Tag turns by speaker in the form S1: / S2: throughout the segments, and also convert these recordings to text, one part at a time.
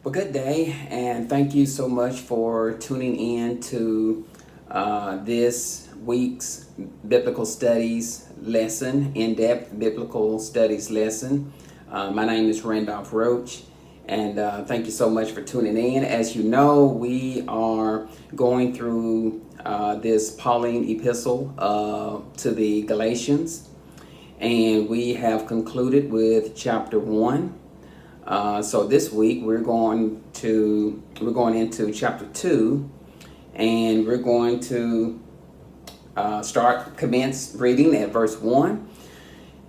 S1: Well, good day, and thank you so much for tuning in to this week's Biblical Studies lesson, in-depth Biblical Studies lesson. My name is Randolph Roach, and thank you so much for tuning in. As you know, we are going through this Pauline epistle to the Galatians, and we have concluded with chapter 1. So this week we're going into chapter 2, and we're going to commence reading at verse 1.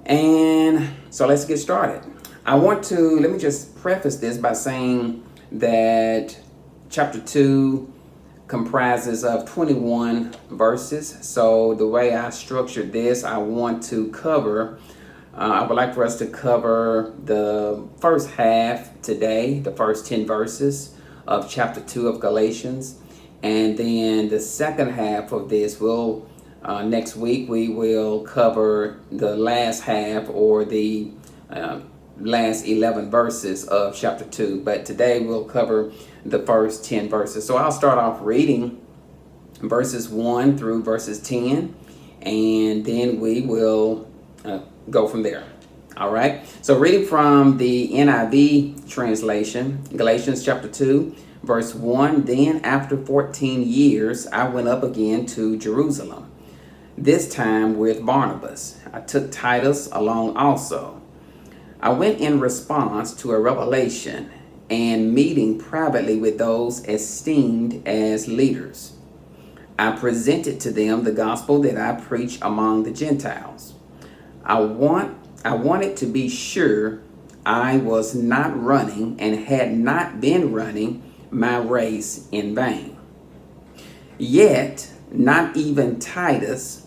S1: And so let's get started. Let me just preface this by saying that chapter 2 comprises of 21 verses. So the way I structured this, I would like for us to cover the first half today, the first 10 verses of chapter 2 of Galatians. And then the second half of this, next week, we will cover the last half, or the last 11 verses of chapter 2. But today we'll cover the first 10 verses. So I'll start off reading verses 1 through verses 10, and then we will go from there. All right. So reading from the NIV translation, Galatians chapter 2, verse 1. Then after 14 years, I went up again to Jerusalem, this time with Barnabas. I took Titus along also. I went in response to a revelation and meeting privately with those esteemed as leaders. I presented to them the gospel that I preach among the Gentiles. I wanted to be sure I was not running and had not been running my race in vain. Yet, not even Titus,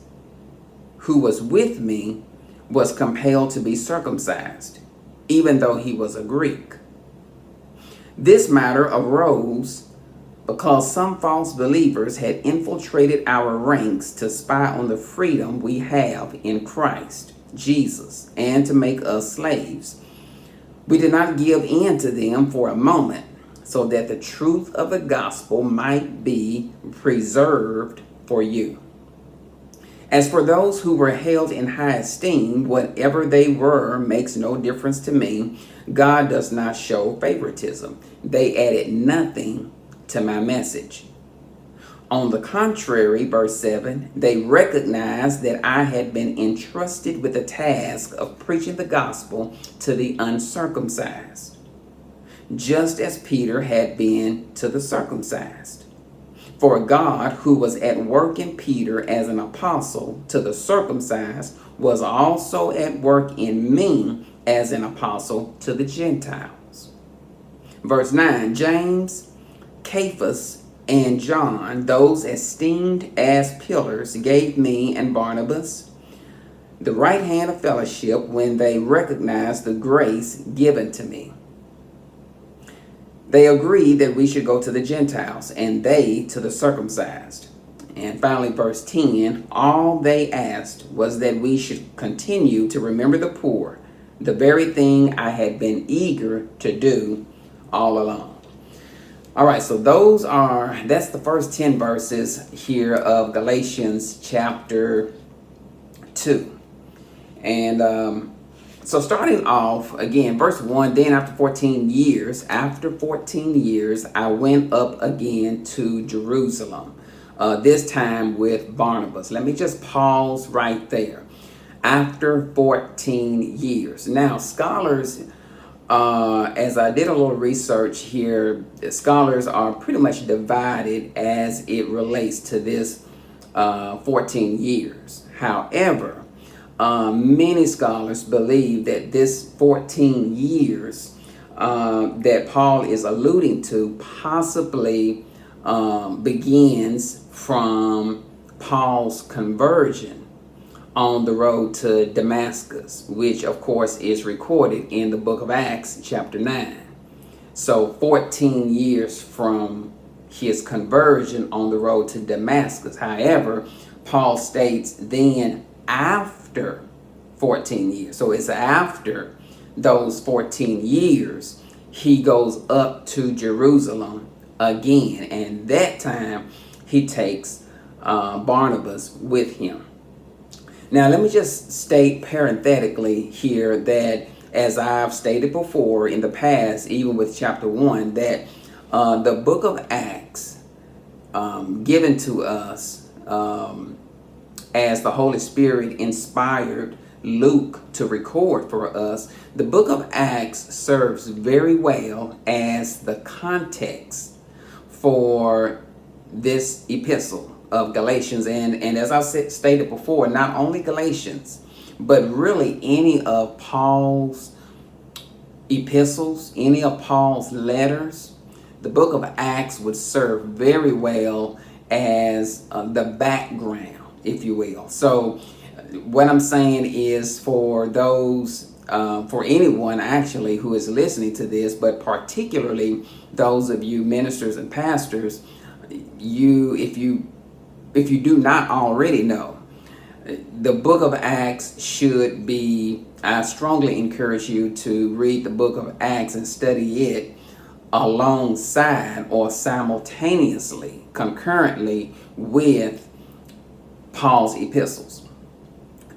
S1: who was with me, was compelled to be circumcised, even though he was a Greek. This matter arose because some false believers had infiltrated our ranks to spy on the freedom we have in Christ Jesus, and to make us slaves. We did not give in to them for a moment, so that the truth of the gospel might be preserved for you. As for those who were held in high esteem, whatever they were makes no difference to me. God does not show favoritism. They added nothing to my message. On the contrary, verse 7, they recognized that I had been entrusted with the task of preaching the gospel to the uncircumcised, just as Peter had been to the circumcised. For God, who was at work in Peter as an apostle to the circumcised, was also at work in me as an apostle to the Gentiles. Verse 9, James, Cephas, and John, those esteemed as pillars, gave me and Barnabas the right hand of fellowship when they recognized the grace given to me. They agreed that we should go to the Gentiles, and they to the circumcised. And finally, verse 10, all they asked was that we should continue to remember the poor, the very thing I had been eager to do all along. All right, so that's the first 10 verses here of Galatians chapter 2. And so starting off, again, verse 1, then after 14 years, I went up again to Jerusalem, this time with Barnabas. Let me just pause right there. After 14 years. Now, scholars, as I did a little research here, the scholars are pretty much divided as it relates to this 14 years. However, many scholars believe that this 14 years that Paul is alluding to possibly begins from Paul's conversion on the road to Damascus, which of course is recorded in the book of Acts chapter 9. So 14 years from his conversion on the road to Damascus. However, Paul states then after 14 years. So it's after those 14 years he goes up to Jerusalem again, and that time he takes Barnabas with him. Now, let me just state parenthetically here that, as I've stated before in the past, even with chapter 1, that the book of Acts, given to us as the Holy Spirit inspired Luke to record for us, the book of Acts serves very well as the context for this epistle of Galatians. And as I stated before, not only Galatians, but really any of Paul's epistles, any of Paul's letters, the book of Acts would serve very well as the background, if you will. So what I'm saying is, for those, for anyone actually who is listening to this, but particularly those of you ministers and pastors, if you do not already know, the book of Acts should be, I strongly encourage you to read the book of Acts and study it alongside or simultaneously, concurrently with Paul's epistles.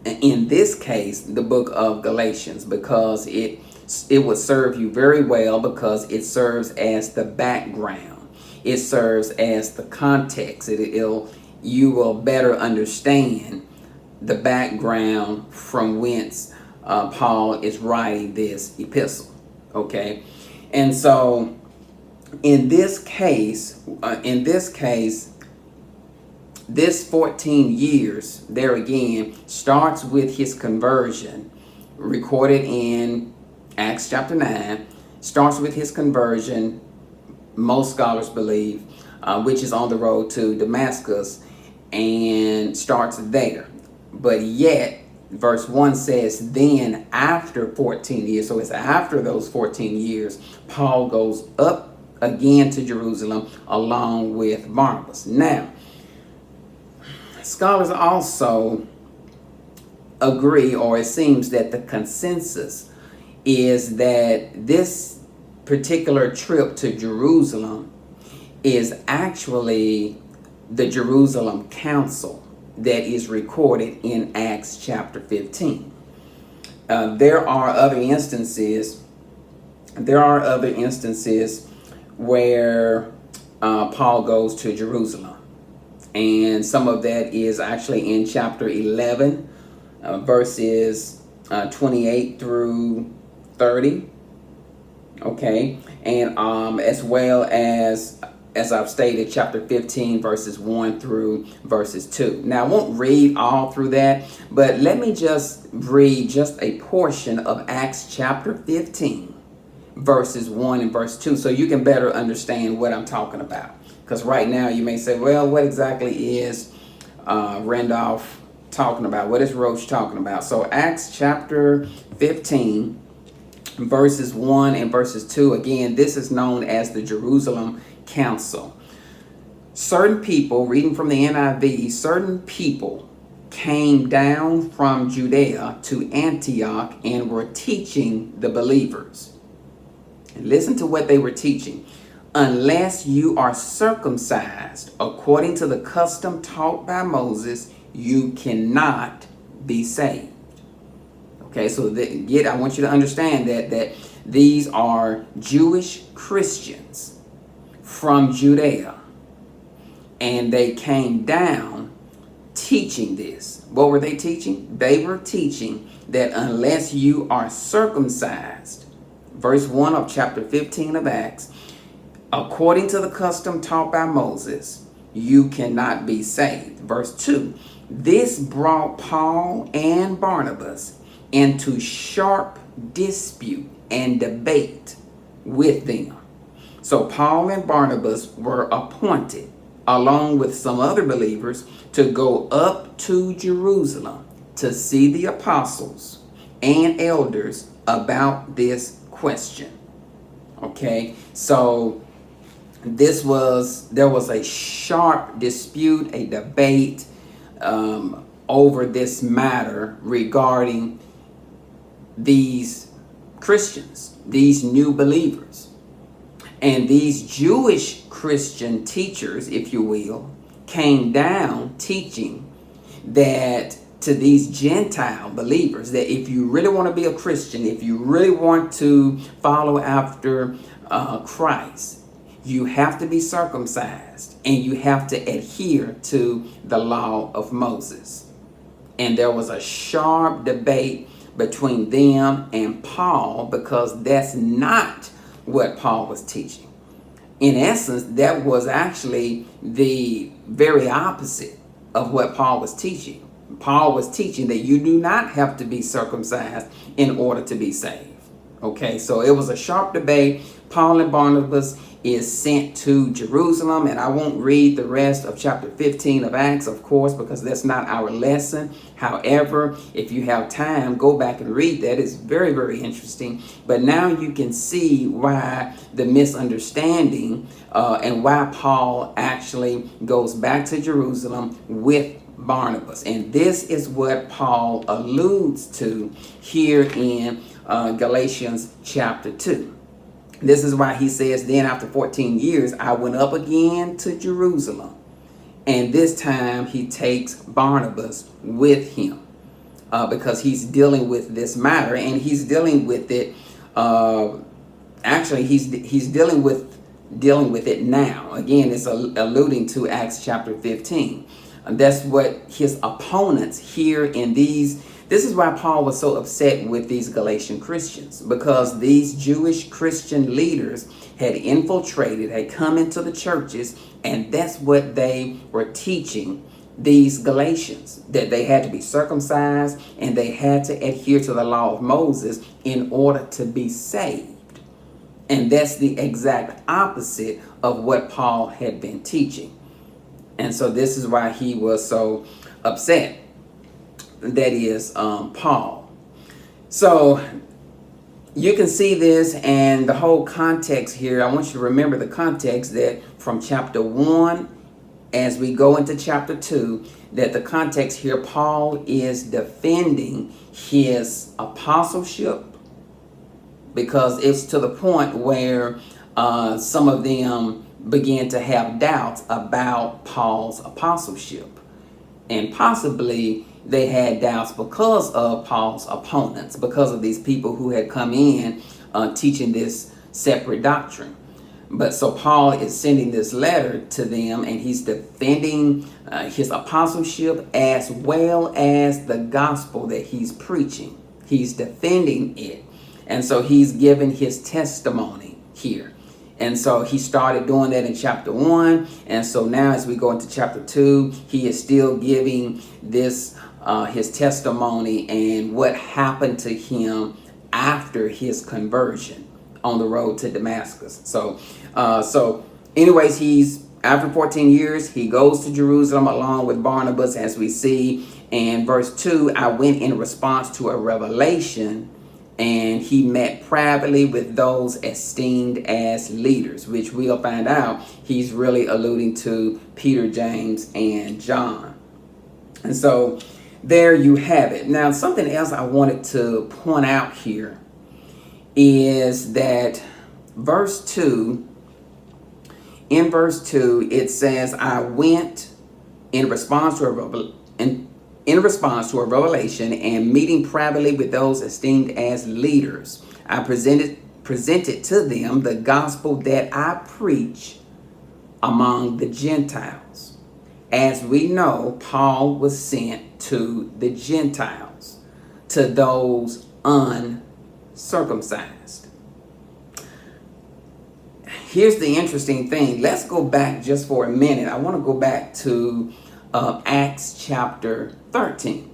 S1: In this case, the book of Galatians, because it would serve you very well, because it serves as the background. It serves as the context. You will better understand the background from whence Paul is writing this epistle. Okay, and so in this case, this 14 years, there again, starts with his conversion, recorded in Acts chapter 9, starts with his conversion, most scholars believe, which is on the road to Damascus, and starts there. But yet, verse 1 says, then after 14 years, so it's after those 14 years, Paul goes up again to Jerusalem along with Barnabas. Now, scholars also agree, or it seems that the consensus is that this particular trip to Jerusalem is actually the Jerusalem Council that is recorded in Acts chapter 15. There are other instances where Paul goes to Jerusalem. And some of that is actually in chapter 11, verses 28 through 30. Okay. And as well as I've stated, chapter 15, verses 1 through verses 2. Now, I won't read all through that, but let me just read just a portion of Acts chapter 15, verses 1 and verse 2, so you can better understand what I'm talking about. Because right now you may say, well, what exactly is Randolph talking about? What is Roach talking about? So Acts chapter 15, verses 1 and verses 2. Again, this is known as the Jerusalem Council. Certain people, reading from the NIV, certain people came down from Judea to Antioch and were teaching the believers. And listen to what they were teaching. Unless you are circumcised according to the custom taught by Moses, you cannot be saved. Okay, so I want you to understand that these are Jewish Christians from Judea, and they came down teaching this. What were they teaching? They were teaching that unless you are circumcised, verse 1 of chapter 15 of Acts, according to the custom taught by Moses, you cannot be saved. Verse 2, this brought Paul and Barnabas into sharp dispute and debate with them. So Paul and Barnabas were appointed, along with some other believers, to go up to Jerusalem to see the apostles and elders about this question. Okay, so there was a sharp dispute, a debate over this matter regarding these Christians, these new believers. And these Jewish Christian teachers, if you will, came down teaching that to these Gentile believers, that if you really want to be a Christian, if you really want to follow after Christ, you have to be circumcised and you have to adhere to the law of Moses. And there was a sharp debate between them and Paul, because that's not what Paul was teaching. In essence, that was actually the very opposite of what Paul was teaching. Paul was teaching that you do not have to be circumcised in order to be saved. Okay, so it was a sharp debate. Paul and Barnabas is sent to Jerusalem, and I won't read the rest of chapter 15 of Acts, of course, because that's not our lesson. However, if you have time, go back and read that. It's very, very interesting. But now you can see why the misunderstanding and why Paul actually goes back to Jerusalem with Barnabas. And this is what Paul alludes to here in Galatians chapter 2. This is why he says, then after 14 years, I went up again to Jerusalem. And this time he takes Barnabas with him because he's dealing with this matter, and he's dealing with it. Actually, he's dealing with it now. Again, it's alluding to Acts chapter 15. And that's what his opponents here in these. This is why Paul was so upset with these Galatian Christians, because these Jewish Christian leaders had infiltrated, had come into the churches, and that's what they were teaching these Galatians, that they had to be circumcised and they had to adhere to the law of Moses in order to be saved. And that's the exact opposite of what Paul had been teaching. And so this is why he was so upset. That is Paul. So you can see this and the whole context here. I want you to remember the context, that from chapter 1 as we go into chapter 2, that the context here, Paul is defending his apostleship, because it's to the point where some of them began to have doubts about Paul's apostleship. And possibly they had doubts because of Paul's opponents, because of these people who had come in teaching this separate doctrine. But so Paul is sending this letter to them, and he's defending his apostleship as well as the gospel that he's preaching. He's defending it. And so he's giving his testimony here. And so he started doing that in chapter 1. And so now as we go into chapter 2, he is still giving this his testimony and what happened to him after his conversion on the road to Damascus. So anyways, he's after 14 years, he goes to Jerusalem along with Barnabas, as we see in verse 2. I went in response to a revelation, and he met privately with those esteemed as leaders, which we'll find out he's really alluding to Peter, James, and John. And so there you have it. Now, something else I wanted to point out here is that in verse 2, it says, I went in response to a revelation and meeting privately with those esteemed as leaders. I presented to them the gospel that I preach among the Gentiles. As we know, Paul was sent to the Gentiles, to those uncircumcised. Here's the interesting thing. Let's go back just for a minute. I want to go back to Acts chapter 13.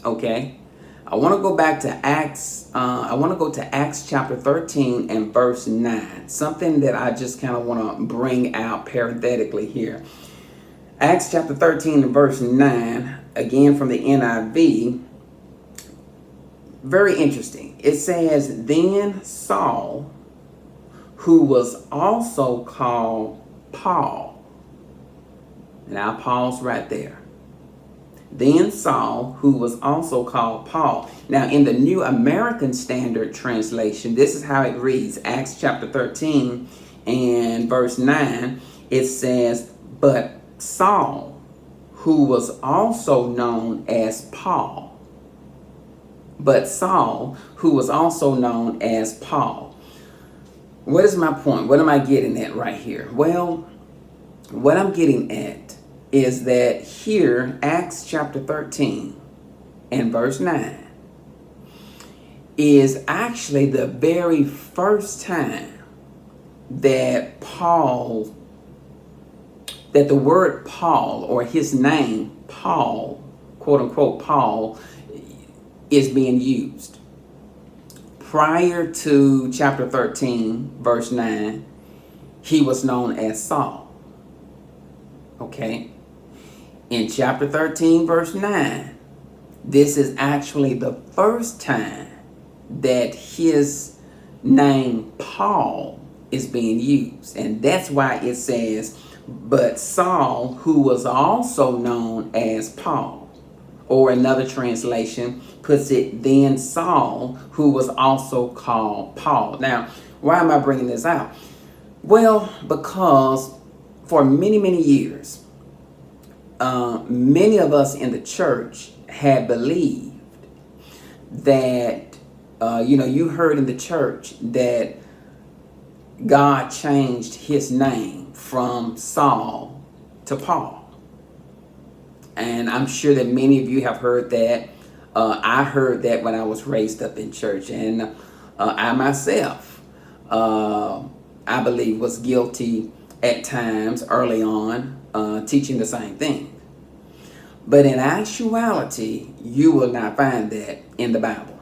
S1: Okay, I want to go back to Acts. I want to go to Acts chapter 13 and verse 9. Something that I just kind of want to bring out parenthetically here. Acts chapter 13 and verse 9, again from the NIV. Very interesting. It says, then Saul, who was also called Paul. And I'll pause right there. then Saul, who was also called Paul. Now, in the New American Standard Translation, this is how it reads. Acts chapter 13 and verse 9, it says, but Saul, who was also known as Paul. But Saul, who was also known as Paul. What is my point? What am I getting at right here? Well, what I'm getting at is that here, Acts chapter 13 and verse 9 is actually the very first time that the word Paul, or his name, Paul, quote unquote, Paul, is being used. Prior to chapter 13, verse 9, he was known as Saul. Okay? In chapter 13, verse 9, this is actually the first time that his name, Paul, is being used. And that's why it says, but Saul, who was also known as Paul. Or another translation puts it, then Saul, who was also called Paul. Now, why am I bringing this out? Well, because for many, many years, many of us in the church had believed that, you heard in the church that God changed his name from Saul to Paul. And I'm sure that many of you have heard that. I heard that when I was raised up in church. And I myself, I believe, was guilty at times early on, teaching the same thing. But in actuality, you will not find that in the Bible.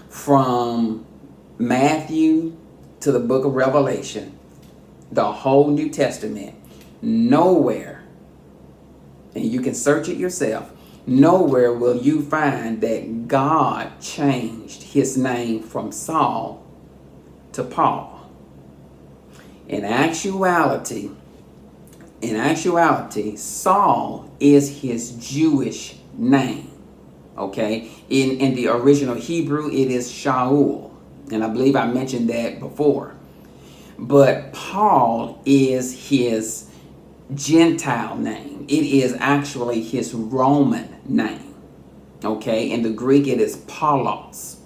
S1: From Matthew to the book of Revelation, the whole New Testament, nowhere, and you can search it yourself, nowhere will you find that God changed his name from Saul to Paul. In actuality, Saul is his Jewish name. Okay? In the original Hebrew, it is Shaul. And I believe I mentioned that before. But Paul is his Gentile name. It is actually his Roman name. Okay? In the Greek, it is Paulos.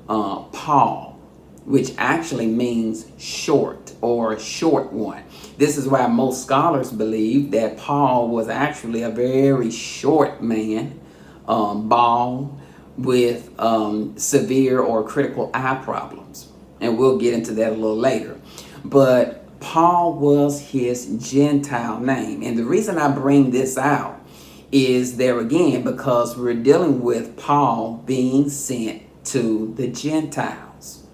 S1: Paul, which actually means short or short one. This is why most scholars believe that Paul was actually a very short man, bald, with severe or critical eye problems. And we'll get into that a little later. But Paul was his Gentile name. And the reason I bring this out is there again because we're dealing with Paul being sent to the Gentiles.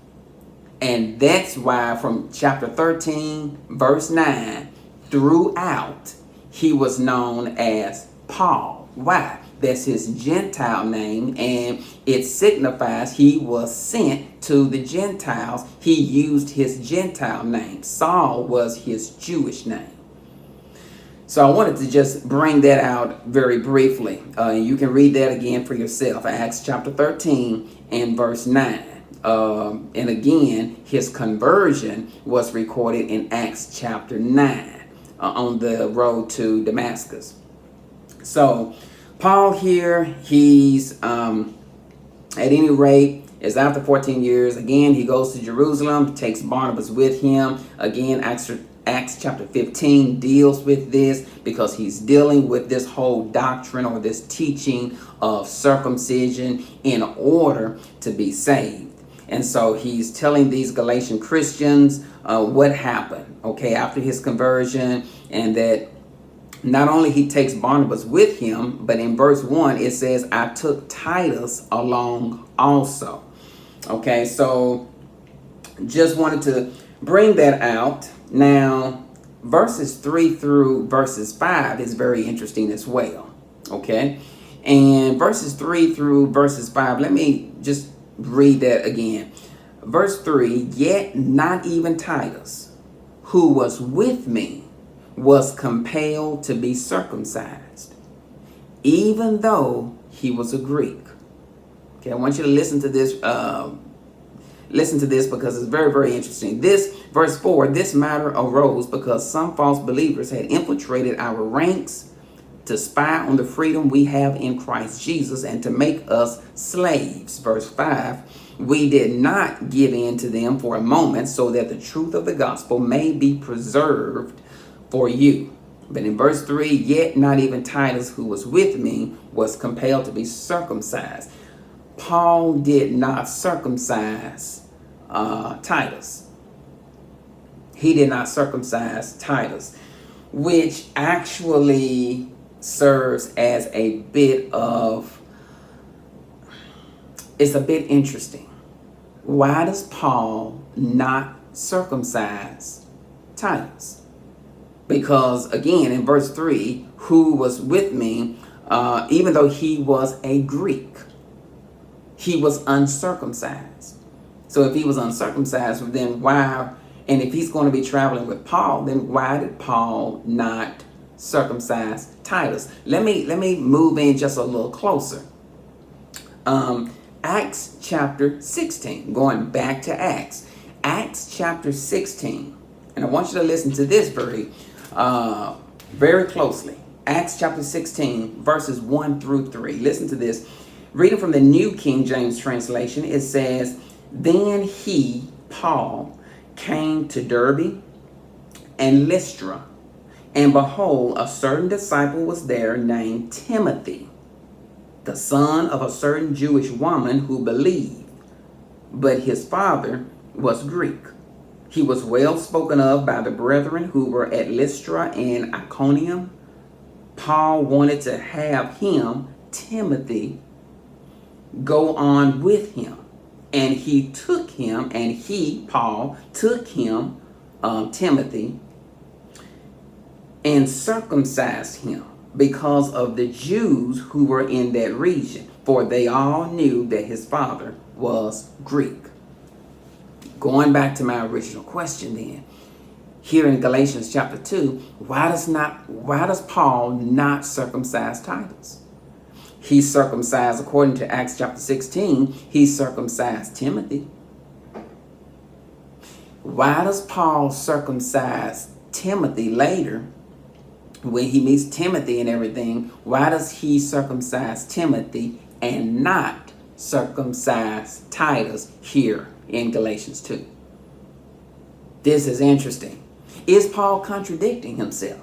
S1: And that's why from chapter 13, verse 9, throughout, he was known as Paul. Why? That's his Gentile name, and it signifies he was sent to the Gentiles. He used his Gentile name. Saul was his Jewish name. So I wanted to just bring that out very briefly. You can read that again for yourself. Acts chapter 13 and verse 9. And again, his conversion was recorded in Acts chapter 9 on the road to Damascus. So Paul here, he's at any rate, is after 14 years. Again, he goes to Jerusalem, takes Barnabas with him. Again, Acts chapter 15 deals with this because he's dealing with this whole doctrine or this teaching of circumcision in order to be saved. And so he's telling these Galatian Christians what happened, okay, after his conversion, and that not only he takes Barnabas with him, but in verse 1 it says, I took Titus along also. Okay, so just wanted to bring that out. Now, verses 3 through verses 5 is very interesting as well. Okay, and verses 3 through verses 5, let me just read that again. Verse 3, yet not even Titus, who was with me, was compelled to be circumcised, even though he was a Greek. Okay, I want you to listen to this. Listen to this because it's very, very interesting. This verse 4, this matter arose because some false believers had infiltrated our ranks to spy on the freedom we have in Christ Jesus and to make us slaves. Verse 5, we did not give in to them for a moment so that the truth of the gospel may be preserved for you. But in verse 3, yet not even Titus, who was with me, was compelled to be circumcised. Paul did not circumcise Titus. He did not circumcise Titus, which actually serves as a bit of, it's a bit interesting. Why does Paul not circumcise Titus? Because again, in verse 3, who was with me, even though he was a Greek, he was uncircumcised. So if he was uncircumcised, then why, and if he's going to be traveling with Paul, then why did Paul not circumcise Titus? Let me move in just a little closer. Acts chapter 16, going back to Acts chapter 16, and I want you to listen to this very closely. Acts chapter 16, verses 1 through 3. Listen to this. Reading from the New King James translation, it says, then he, Paul, came to Derbe and Lystra, and behold, a certain disciple was there named Timothy, the son of a certain Jewish woman who believed, but his father was Greek. He was well spoken of by the brethren who were at Lystra and Iconium. Paul wanted to have him, Timothy, go on with him. And he took him, Paul, took him, Timothy, and circumcised him because of the Jews who were in that region, for they all knew that his father was Greek. Going back to my original question then, here in Galatians chapter 2, why does Paul not circumcise Titus? He circumcised, according to Acts chapter 16, he circumcised Timothy. Why does Paul circumcise Timothy later when he meets Timothy and everything? Why does he circumcise Timothy and not circumcise Titus here in Galatians 2? This is interesting. Is Paul contradicting himself?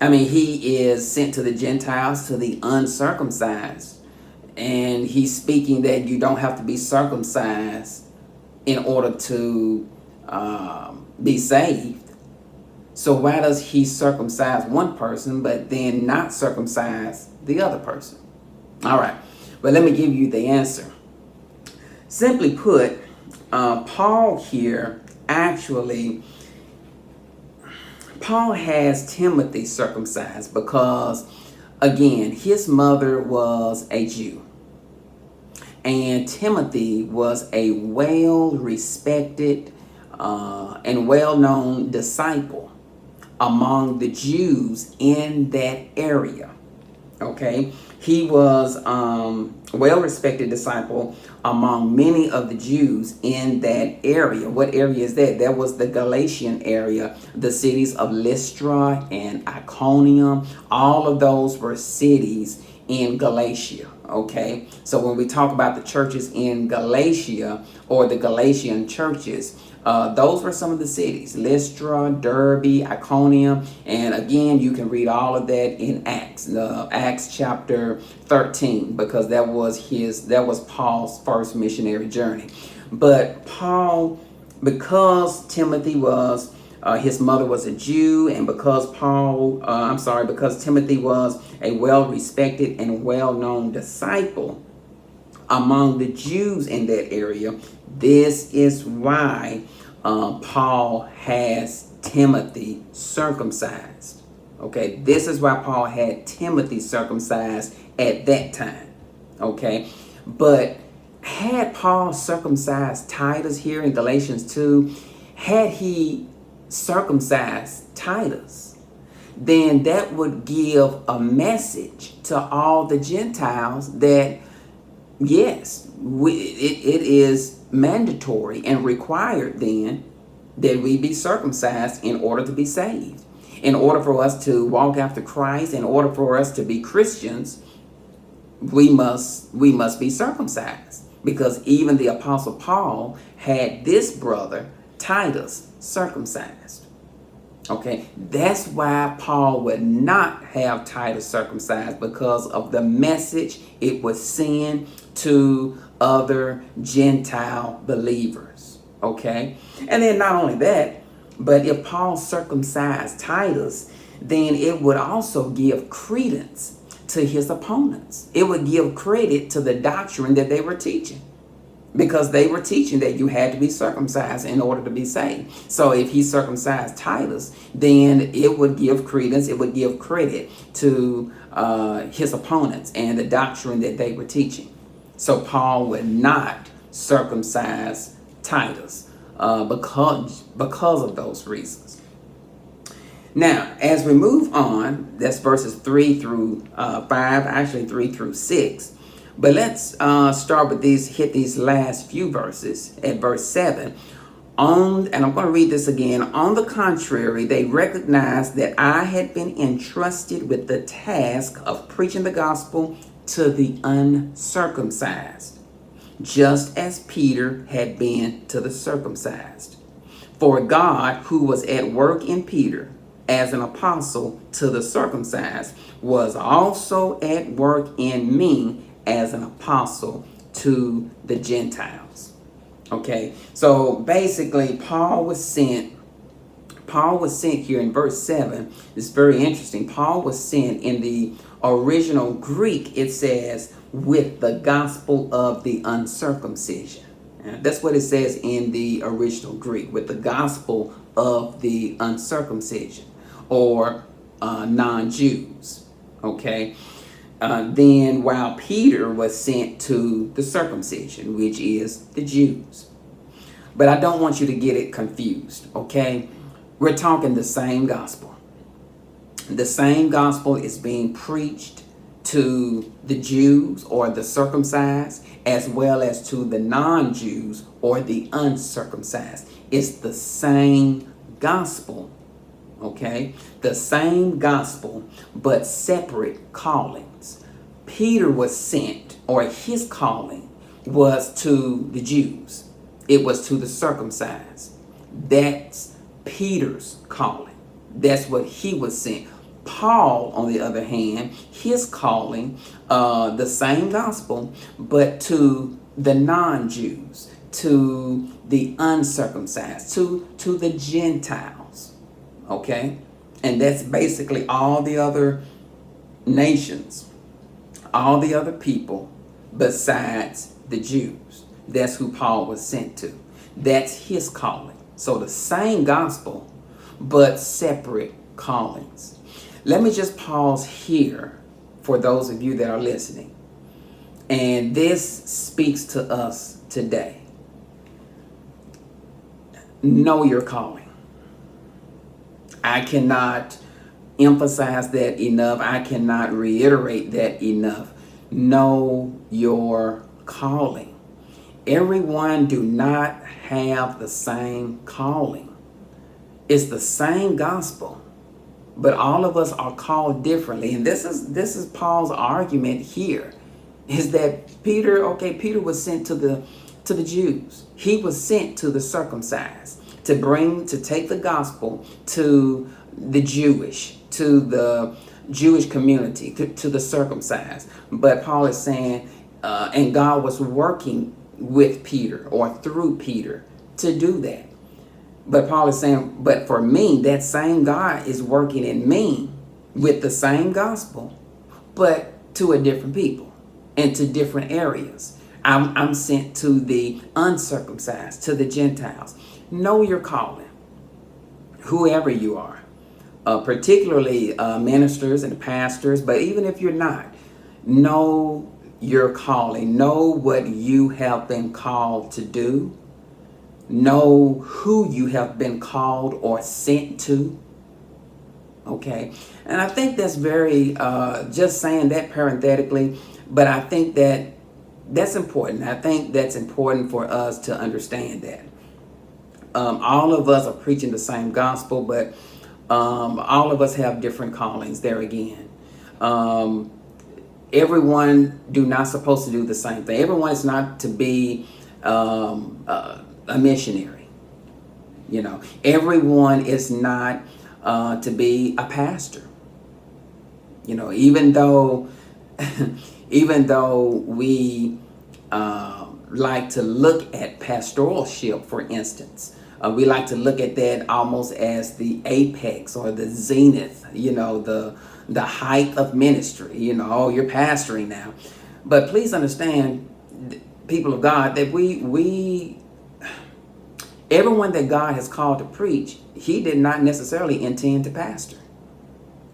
S1: I mean, he is sent to the Gentiles, to the uncircumcised, and he's speaking that you don't have to be circumcised in order to be saved. So why does he circumcise one person but then not circumcise the other person? All right, but let me give you the answer. Simply put, Paul here Paul has Timothy circumcised because, again, his mother was a Jew. And Timothy was a well-respected and well-known disciple among the Jews in that area. Okay? He was a well-respected disciple among many of the Jews in that area. What area is that? That was the Galatian area, the cities of Lystra and Iconium. All of those were cities in Galatia. Okay, so when we talk about the churches in Galatia or the Galatian churches, those were some of the cities: Lystra, Derbe, Iconium, and again, you can read all of that in Acts chapter 13, because that was Paul's first missionary journey. But Paul, because Timothy was his mother was a Jew, and because Timothy was a well-respected and well-known disciple among the Jews in that area, this is why Paul has Timothy circumcised. Okay, this is why Paul had Timothy circumcised at that time. Okay, but had Paul circumcised Titus here in Galatians 2, had he circumcised Titus, then that would give a message to all the Gentiles that yes, it is mandatory and required then that we be circumcised in order to be saved. In order for us to walk after Christ, in order for us to be Christians, we must be circumcised. Because even the Apostle Paul had this brother, Titus, circumcised. Okay, that's why Paul would not have Titus circumcised, because of the message it was send to other Gentile believers. Okay, and then not only that, but if Paul circumcised Titus, then it would also give credence to his opponents. It would give credit to the doctrine that they were teaching, because they were teaching that you had to be circumcised in order to be saved. So if he circumcised Titus, then it would give credence, it would give credit to his opponents and the doctrine that they were teaching. So Paul would not circumcise Titus because of those reasons. Now, as we move on, that's verses 3 through 5, actually 3 through 6. But let's start with hit these last few verses at verse 7. And I'm going to read this again. On the contrary, they recognized that I had been entrusted with the task of preaching the gospel to the uncircumcised, just as Peter had been to the circumcised. For God, who was at work in Peter as an apostle to the circumcised, was also at work in me as an apostle to the Gentiles. Okay, so basically Paul was sent here in verse 7. It's very interesting. Paul was sent in the original Greek. It says with the gospel of the uncircumcision. And that's what it says in the original Greek, with the gospel of the uncircumcision, or non-Jews. Okay. Then while Peter was sent to the circumcision, which is the Jews. But I don't want you to get it confused, okay? We're talking the same gospel. The same gospel is being preached to the Jews or the circumcised, as well as to the non-Jews or the uncircumcised. It's the same gospel, okay? The same gospel, but separate callings. Peter was sent, or his calling was to the Jews. It was to the circumcised. That's Peter's calling. That's what he was sent. Paul, on the other hand, his calling, the same gospel, but to the non-Jews, to the uncircumcised, to the Gentiles. Okay? And that's basically all the other nations, all the other people besides the Jews. That's who Paul was sent to. That's his calling. So the same gospel, but separate callings. Let me just pause here for those of you that are listening. And this speaks to us today. Know your calling. I cannot emphasize that enough. I cannot reiterate that enough. Know your calling. Everyone do not have the same calling. It's the same gospel, but all of us are called differently. And this is Paul's argument here, is that Peter was sent to the Jews. He was sent to the circumcised to take the gospel to the Jewish community, to the circumcised. But Paul is saying, and God was working with Peter or through Peter to do that. But Paul is saying, but for me, that same God is working in me with the same gospel, but to a different people and to different areas. I'm sent to the uncircumcised, to the Gentiles. Know your calling, whoever you are, particularly ministers and pastors, but even if you're not, know your calling. Know what you have been called to do. Know who you have been called or sent to. Okay, and I think that's very, just saying that parenthetically, but I think that's important. I think that's important for us to understand that. All of us are preaching the same gospel, but all of us have different callings there again. Um, Everyone do not supposed to do the same thing. Everyone is not to be a missionary. You know, everyone is not to be a pastor. You know, even though even though we like to look at pastoralship, for instance, we like to look at that almost as the apex or the zenith. You know, the height of ministry. You know, oh, you're pastoring now, but please understand, people of God, that we everyone that God has called to preach, He did not necessarily intend to pastor.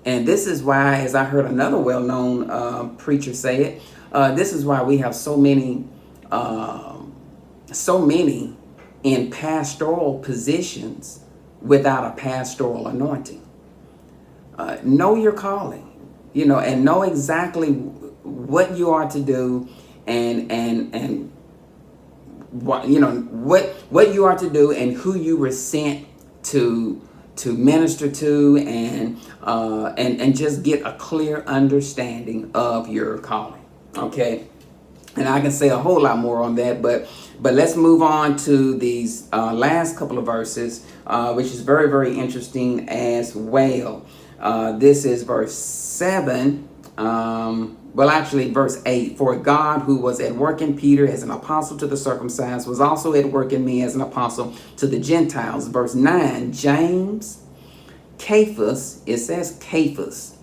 S1: And this is why, as I heard another well-known preacher say it, this is why we have so many in pastoral positions without a pastoral anointing. Know your calling, you know, and know exactly what you are to do, and what you are to do, and who you were sent to minister to, and just get a clear understanding of your calling. Okay, and I can say a whole lot more on that, but let's move on to these last couple of verses, which is very, very interesting as well. This is verse 7. Well, actually, verse 8. For God, who was at work in Peter as an apostle to the circumcised, was also at work in me as an apostle to the Gentiles. Verse 9. James, Cephas, it says Cephas.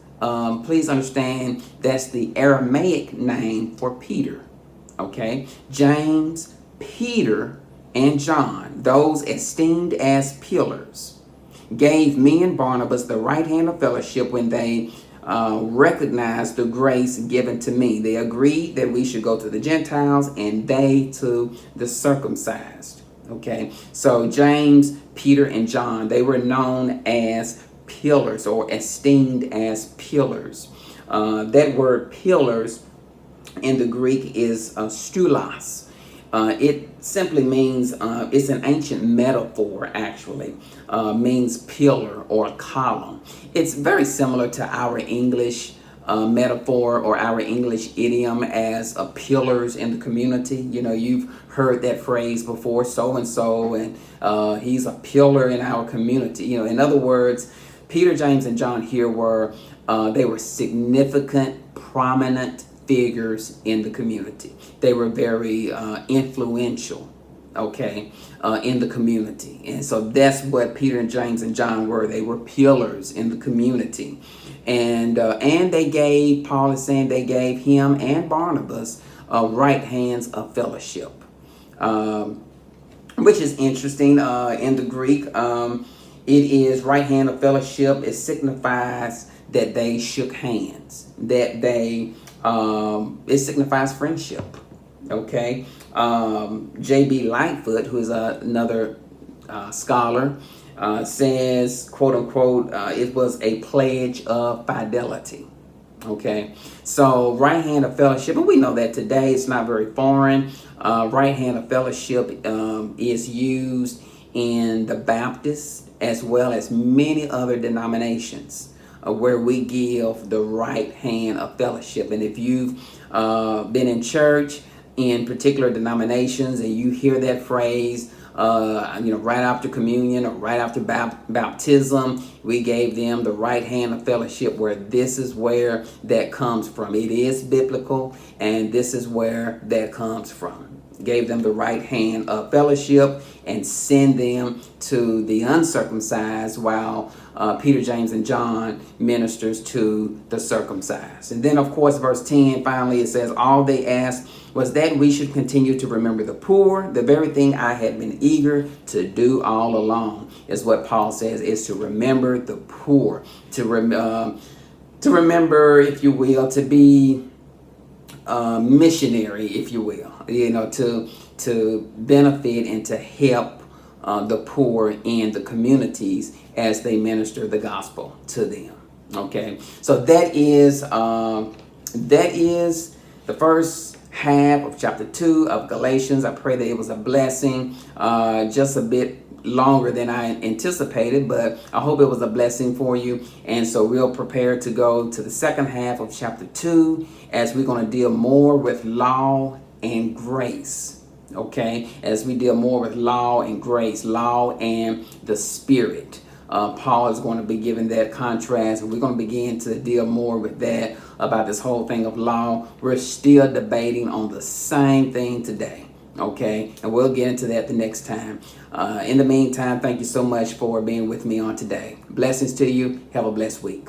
S1: Please understand that's the Aramaic name for Peter. Okay? James, Peter, and John, those esteemed as pillars, gave me and Barnabas the right hand of fellowship when they recognized the grace given to me. They agreed that we should go to the Gentiles and they to the circumcised. Okay, so James, Peter, and John, they were known as pillars or esteemed as pillars. That word pillars in the Greek is stulos. It simply means, it's an ancient metaphor actually, means pillar or column. It's very similar to our English metaphor or our English idiom as pillars in the community. You know, you've heard that phrase before, so and so, and he's a pillar in our community. You know, in other words, Peter, James, and John here they were significant, prominent figures in the community. They were very influential, okay, in the community. And so that's what Peter and James and John were. They were pillars in the community. And they gave, Paul is saying, they gave him and Barnabas right hands of fellowship, which is interesting. In the Greek, it is right hand of fellowship. It signifies that they shook hands, that they it signifies friendship. Okay, J.B. Lightfoot, who is another scholar, says, quote unquote, it was a pledge of fidelity. Okay, so right hand of fellowship, and we know that today it's not very foreign. Right hand of fellowship is used in the Baptist as well as many other denominations, where we give the right hand of fellowship. And if you've been in church in particular denominations and you hear that phrase, right after communion or right after baptism, we gave them the right hand of fellowship, where this is where that comes from. It is biblical, and this is where that comes from. Gave them the right hand of fellowship and send them to the uncircumcised, while Peter, James, and John ministers to the circumcised. And then, of course, verse 10, finally, it says, all they asked was that we should continue to remember the poor, the very thing I had been eager to do all along, is what Paul says, is to remember the poor, to remember, if you will, to be missionary, if you will, to benefit and to help the poor in the communities as they minister the gospel to them. Okay, so that is the first half of chapter 2 of Galatians. I pray that it was a blessing, just a bit longer than I anticipated, but I hope it was a blessing for you. And so we'll prepare to go to the second half of chapter 2 as we're going to deal more with law and grace. Okay, as we deal more with law and grace, law and the Spirit. Paul is going to be giving that contrast, and we're going to begin to deal more with that about this whole thing of law. We're still debating on the same thing today. Okay, and we'll get into that the next time. In the meantime, thank you so much for being with me on today. Blessings to you. Have a blessed week.